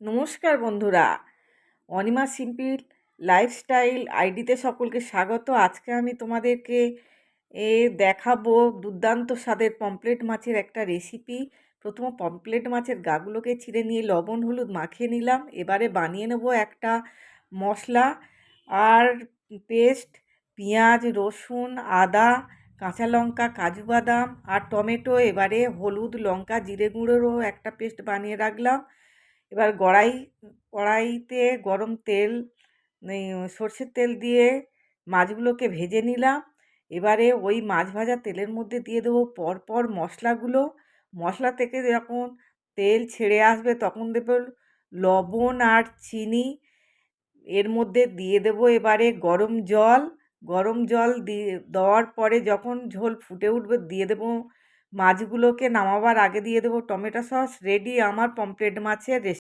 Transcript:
নমস্কার বন্ধুরা, Anima simple lifestyle আইডিতে সকলকে স্বাগত। আজকে আমি তোমাদেরকে দেখাবো দুর্দান্ত স্বাদের পমফ্রেট মাছের একটা রেসিপি। প্রথমে পমফ্রেট মাছের গাগুলোকে ছিঁড়ে নিয়ে লবণ হলুদ মাখিয়ে নিলাম। এবারে বানিয়ে নেব একটা মশলা আর পেস্ট, পেঁয়াজ রসুন আদা কাঁচা লঙ্কা কাজু বাদাম আর টমেটো। এবারে হলুদ লঙ্কা জিরে গুঁড়োরও একটা পেস্ট বানিয়ে রাখলাম। এবার কড়াইতে গরম তেল, সর্ষের তেল দিয়ে মাছগুলোকে ভেজে নিলাম। এবারে ওই মাছ ভাজা তেলের মধ্যে দিয়ে দেবো পরপর মশলাগুলো। মশলা থেকে যখন তেল ছেড়ে আসবে তখন দেবো লবণ আর চিনি। এর মধ্যে দিয়ে দেবো এবারে গরম জল। গরম জল দেওয়ার পরে যখন ঝোল ফুটে উঠবে দিয়ে দেবো মাছগুলোকে। নামাবার আগে দিয়ে দেবো টমেটো সস। রেডি আমার পমফ্রেট মাছের রেসিপি।